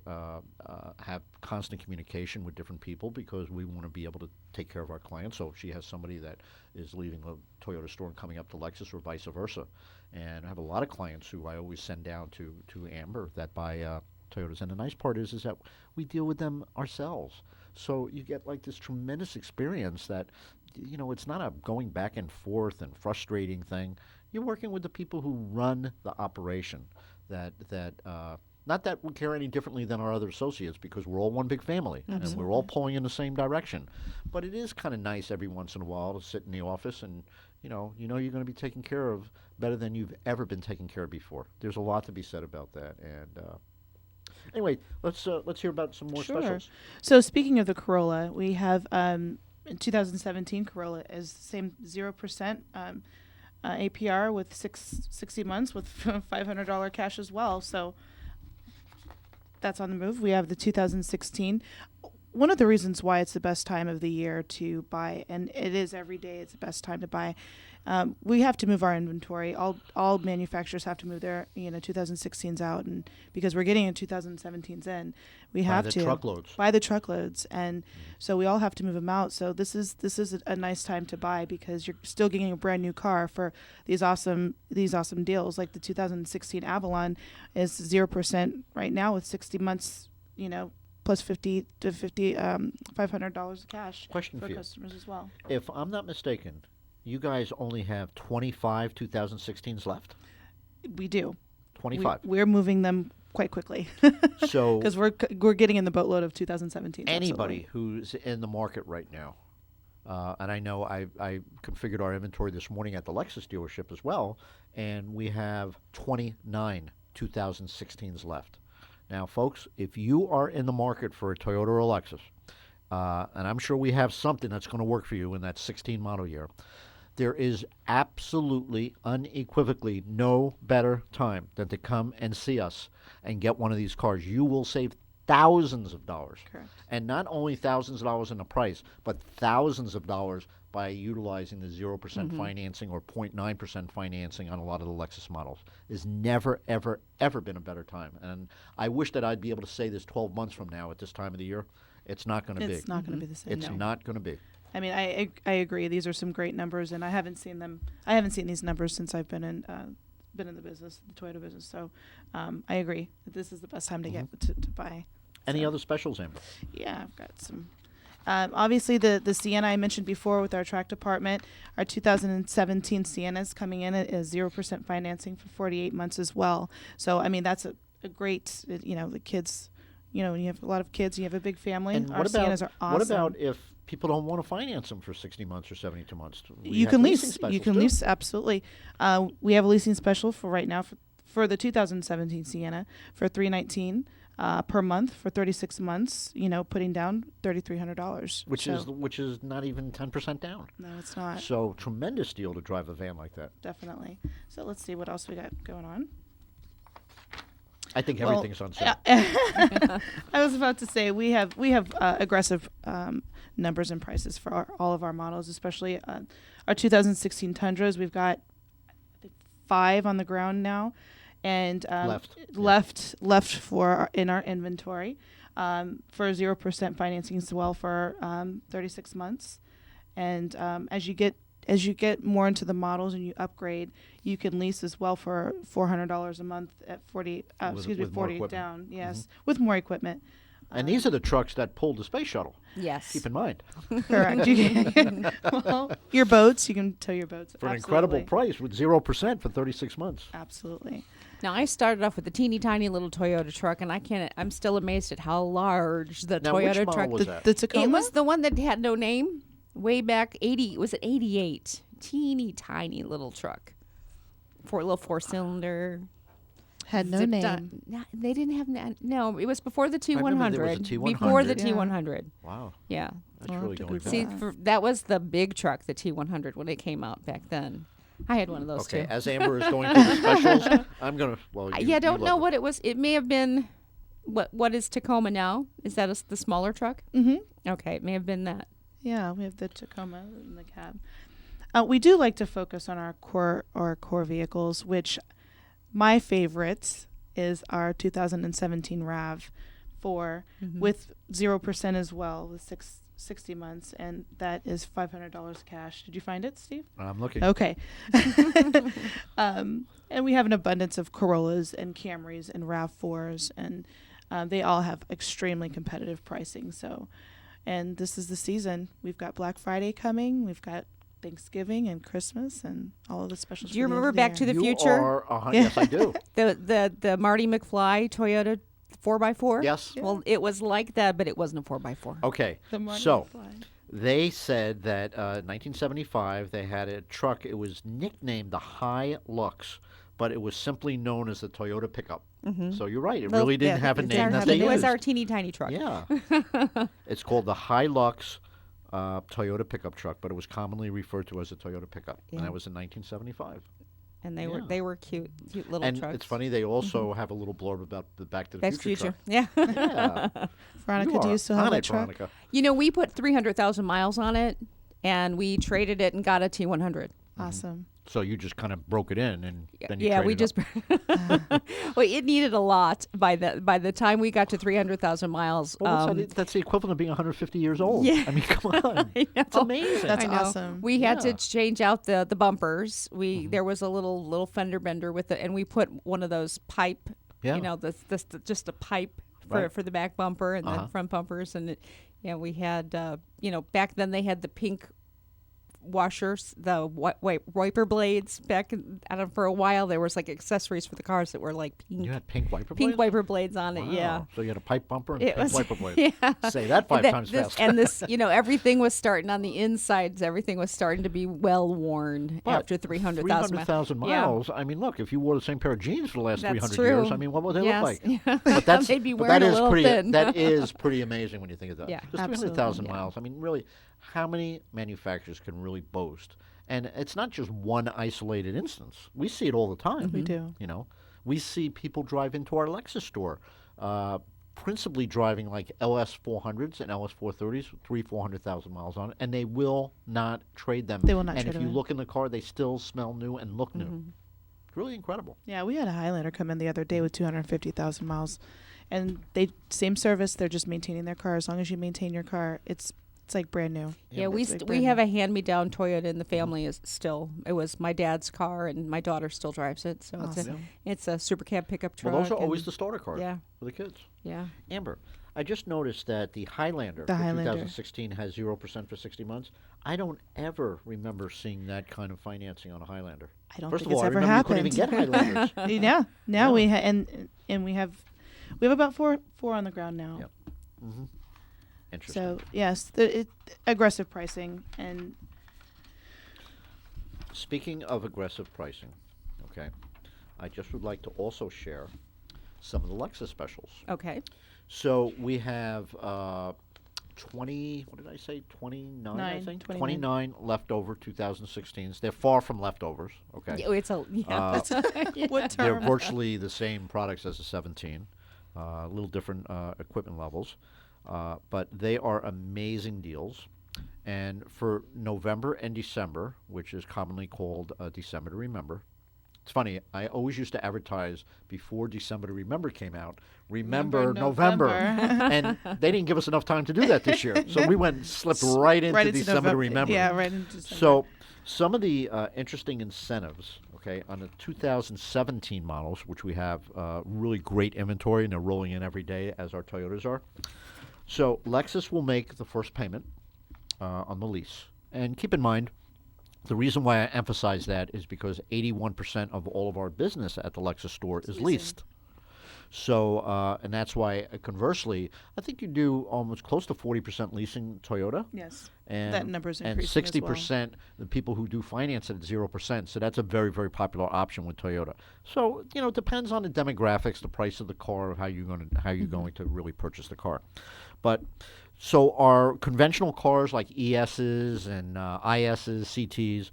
have constant communication with different people, because we want to be able to take care of our clients. So if she has somebody that is leaving a Toyota store and coming up to Lexus, or vice versa. And I have a lot of clients who I always send down to Amber that buy Toyotas. And the nice part is that we deal with them ourselves. So you get like this tremendous experience that, you know, it's not a going back and forth and frustrating thing. You're working with the people who run the operation. Not that we care any differently than our other associates, because we're all one big family and we're all pulling in the same direction. But it is kind of nice every once in a while to sit in the office and you know you're going to be taken care of better than you've ever been taken care of before. There's a lot to be said about that. And anyway, let's hear about some more specials. So speaking of the Corolla, we have in 2017 Corolla is the same 0% APR with 60 months with $500 cash as well. So that's on the move. We have the 2016. One of the reasons why it's the best time of the year to buy, and it is every day, it's the best time to buy. We have to move our inventory. All manufacturers have to move their 2016s out, and because we're getting in 2017s in, we have to buy the truckloads, and so we all have to move them out. So this is a nice time to buy, because you're still getting a brand new car for these awesome deals. Like the 2016 Avalon is 0% right now with 60 months, plus $500 cash Question for for you. customers as well. If I'm not mistaken, you guys only have 25 2016s left? We do. 25. We're moving them quite quickly. So because we're getting in the boatload of 2017. Anybody who's in the market right now, and I know I configured our inventory this morning at the Lexus dealership as well, and we have 29 2016s left. Now, folks, if you are in the market for a Toyota or a Lexus, and I'm sure we have something that's going to work for you in that 16 model year, there is absolutely, unequivocally no better time than to come and see us and get one of these cars. You will save thousands of dollars. Correct. And not only thousands of dollars in the price, but thousands of dollars by utilizing the 0% financing or 0.9% financing on a lot of the Lexus models. There's never, ever, ever been a better time. And I wish that I'd be able to say this 12 months from now at this time of the year. It's not going to be. It's not going to be the same. It's not going to be. I mean, I agree. These are some great numbers, and I haven't seen them. I haven't seen these numbers since I've been in the business, the Toyota business. So I agree that this is the best time to get to buy. Any other specials, Amber? Yeah, I've got some. Obviously, the Sienna I mentioned before with our track department, our 2017 Sienna is coming in at 0% financing for 48 months as well. So, I mean, that's a great, the kids, when you have a lot of kids, you have a big family, And our Siennas are awesome. What about if people don't want to finance them for 60 months or 72 months? You can lease. You can lease, absolutely. We have a leasing special for right now for the 2017 Sienna for $319. Per month for 36 months, putting down $3,300. Which is not even 10% down. No, it's not. So tremendous deal to drive a van like that. Definitely. So let's see what else we got going on. I think everything's on sale. I was about to say we have aggressive numbers and prices for all of our models, especially our 2016 Tundras. We've got I think 5 on the ground now. And left for in our inventory for 0% financing as well for 36 months. And as you get more into the models and you upgrade, you can lease as well for $400 a month at 48 with 48 more down. Yes, with more equipment. And these are the trucks that pulled the space shuttle. Yes. Keep in mind. Correct. Well, your boats, you can tow your boats. For an incredible price with 0% for 36 months. Absolutely. Now, I started off with a teeny tiny little Toyota truck, and I'm still amazed at how large the Now, Toyota which model truck was that? The Tacoma? It was the one that had no name way back 80. Was it 88? Teeny tiny little truck. Little 4-cylinder. Had no zipped name. on- They didn't have no. It was before the remember there was a T100. T100. Before the Yeah. T100. Wow. Yeah. That's I'll really have to going Google back. See, that was the big truck, the T100, when it came out back then. I had one of those Okay, too. as Amber is going through the specials, I'm going to, well, I you don't know love what it was. It may have been, what is Tacoma now? Is that the smaller truck? Mm-hmm. Okay, it may have been that. Yeah, we have the Tacoma in the cab. We do like to focus on our core vehicles, which my favorite is our 2017 RAV4 with 0% as well, with 60 months, and that is $500 cash. Did you find it, Steve? I'm looking. Okay. And we have an abundance of Corollas and Camrys and RAV4s, and they all have extremely competitive pricing. So, and this is the season. We've got Black Friday coming. We've got Thanksgiving and Christmas and all of the specials. Do you for the end remember of Back to the You Future? are, yes, I do. The Marty McFly Toyota 4x4? Yes. Well, it was like that, but it wasn't a 4x4. Okay, The Marty so McFly. they said that 1975 they had a truck. It was nicknamed the High Lux, but it was simply known as the Toyota pickup. So you're right. It Well, really didn't yeah, have a it's name our- that they It was used. our teeny tiny truck. Yeah. It's called the High Lux Toyota pickup truck, but it was commonly referred to as a Toyota pickup, and Yeah. that was in 1975. And Yeah. they were cute little And trucks. it's funny, they also have a little blurb about the Back to the Back to the Future Future. truck. Yeah. Yeah. Veronica, do you still have on that it, truck? Veronica. You know, we put 300,000 miles on it, and we traded it and got a T100. Awesome. So you just kind of broke it in, and then you Yeah, we traded just. up. Well, it needed a lot by the time we got to 300,000 miles. Well, that's the equivalent of being 150 years old. Yeah. I mean, come on. I It's know. amazing. That's I know. awesome. We had Yeah. to change out the bumpers. There was a little fender bender with it, and we put one of those pipe. Yeah. You know, just a pipe Right. for the back bumper and the front bumpers, and we had back then they had the pink washers, the wiper blades back for a while. There was like accessories for the cars that were like pink. You had pink wiper blades? Pink wiper blades on it, Wow. yeah. So you had a pipe bumper and It pink was- wiper blades. yeah. Say that five times fast. And this, everything was starting on the insides. Everything was starting to be well worn But after 300,000 miles. 300,000 miles. I mean, look, if you wore the same pair of jeans for the last That's 300 true. years, I mean, what would they Yes. look like? Yeah. But that's They'd be but wearing that a is little pretty. thin. That is pretty amazing when you think of that. Yeah. Just 300,000 Absolutely. miles. I mean, really, how many manufacturers can really boast? And it's not just one isolated instance. We see it all the time. We do. You know, we see people drive into our Lexus store, principally driving like LS 400s and LS 430s, 400,000 miles on it, and they will not trade them. They will not And trade if them you in. look in the car, they still smell new and look new. It's really incredible. Yeah, we had a Highlander come in the other day with 250,000 miles, and same service. They're just maintaining their car. As long as you maintain your car, it's like brand new. Yeah, we It's like we brand have new. a hand-me-down Toyota in the family. Is still it was my dad's car, and my daughter still drives it. So Awesome. it's a super cab pickup truck. Well, those are always and- the starter cars yeah. for the kids. Yeah. Amber, I just noticed that the Highlander The for Highlander. 2016 has 0% for 60 months. I don't ever remember seeing that kind of financing on a Highlander. I don't First think of all, it's I ever remember happened. you couldn't even get Highlanders. Yeah, now Yeah. we have about four on the ground now. Yep. Interesting. So yes, aggressive pricing, and Speaking of aggressive pricing, okay, I just would like to also share some of the Lexus specials. Okay. So we have 20, what did I say, 29, I Nine, think? 29. 29 leftover 2016s. They're far from leftovers, okay? Yeah, it's a Uh, what They're term? virtually the same products as the 17, a little different equipment levels, but they are amazing deals. And for November and December, which is commonly called December to Remember, it's funny, I always used to advertise before December to Remember came out, Remember November. And they didn't give us enough time to do that this year. So we went and slipped right into December to November. Remember. Yeah, right into December. So some of the interesting incentives, Okay, on the 2017 models, which we have really great inventory, and they're rolling in every day as our Toyotas are. So Lexus will make the first payment on the lease. And keep in mind, the reason why I emphasize that is because 81% of all of our business at the Lexus store is leased. So, and that's why, conversely, I think you do almost close to 40% leasing Toyota. Yes. And That number's and increasing as well. 60% the people who do finance at 0%. So that's a very, very popular option with Toyota. So, it depends on the demographics, the price of the car, how you're going to really purchase the car. But so our conventional cars like ESs and ISs, CTs,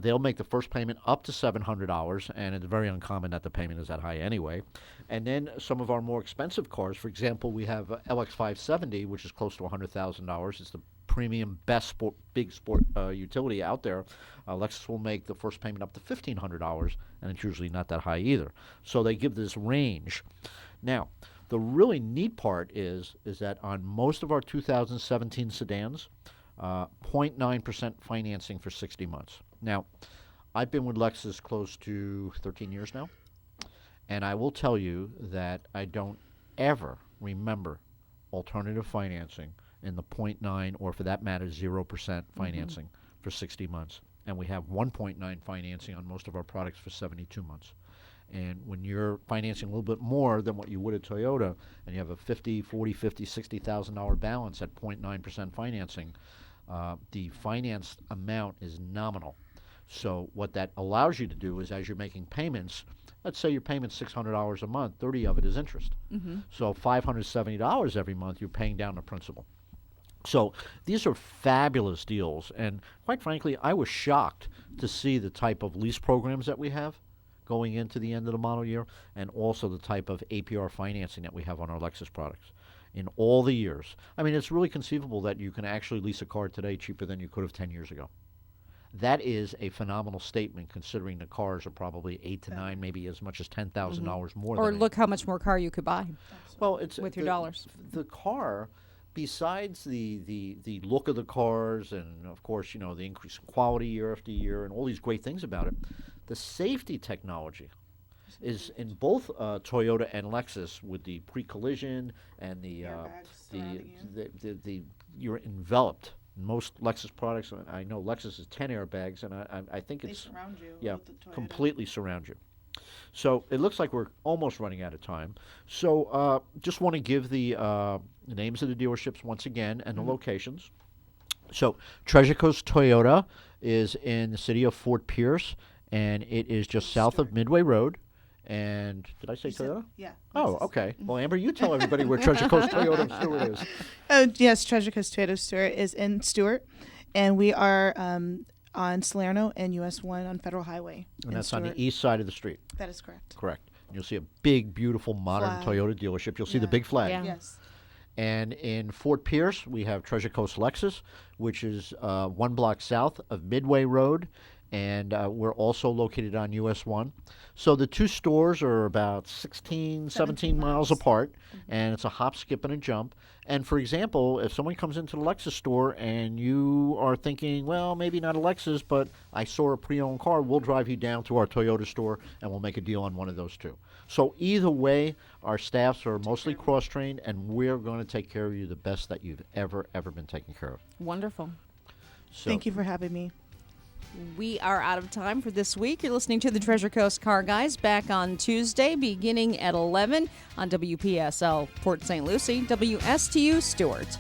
they'll make the first payment up to $700, and it's very uncommon that the payment is that high anyway. And then some of our more expensive cars, for example, we have LX570, which is close to $100,000. It's the premium, best big sport utility out there. Lexus will make the first payment up to $1,500, and it's usually not that high either. So they give this range. Now, the really neat part is that on most of our 2017 sedans, 0.9% financing for 60 months. Now, I've been with Lexus close to 13 years now, and I will tell you that I don't ever remember alternative financing in the 0.9 or, for that matter, 0% financing for 60 months. And we have 1.9 financing on most of our products for 72 months. And when you're financing a little bit more than what you would at Toyota, and you have a $60,000 balance at 0.9% financing, the finance amount is nominal. So what that allows you to do is, as you're making payments, let's say your payment's $600 a month, 30 of it is interest. So $570 every month, you're paying down the principal. So these are fabulous deals. And quite frankly, I was shocked to see the type of lease programs that we have going into the end of the model year, and also the type of APR financing that we have on our Lexus products in all the years. I mean, it's really conceivable that you can actually lease a car today cheaper than you could have 10 years ago. That is a phenomenal statement, considering the cars are probably 8 to 9, maybe as much as $10,000 more. Or than look how much more car you could buy well, it's with your dollars. The car, besides the look of the cars, and of course, the increase in quality year after year, and all these great things about it, the safety technology is in both Toyota and Lexus, with the pre-collision and you're enveloped. Most Lexus products, I know Lexus is 10 airbags, and I think They it's surround you. yeah, with the Toyota. completely surround you. So it looks like we're almost running out of time. So just want to give the names of the dealerships once again and the locations. So Treasure Coast Toyota is in the city of Fort Pierce, and it is just south of Midway Road. And did I say Toyota? Yeah. Oh, okay. Well, Amber, you tell everybody where Treasure Coast Toyota and Stuart is. Oh, yes, Treasure Coast Toyota Stuart is in Stuart, and we are on Salerno and US 1 on Federal Highway. And in that's on Stuart. the east side of the street. That is correct. Correct. And you'll see a big, beautiful, modern Flag. Toyota dealership. You'll see the Yeah. big flag. Yeah. Yes. And in Fort Pierce, we have Treasure Coast Lexus, which is 1 block south of Midway Road. And we're also located on US 1. So the two stores are about 17 miles apart, and it's a hop, skip, and a jump. And for example, if someone comes into the Lexus store and you are thinking, well, maybe not a Lexus, but I saw a pre-owned car, we'll drive you down to our Toyota store, and we'll make a deal on one of those two. So either way, our staffs are mostly cross-trained, and we're going to take care of you the best that you've ever been taken care of. Wonderful. So, Thank you for having me. We are out of time for this week. You're listening to the Treasure Coast Car Guys, back on Tuesday beginning at 11 on WPSL Port St. Lucie, WSTU Stuart.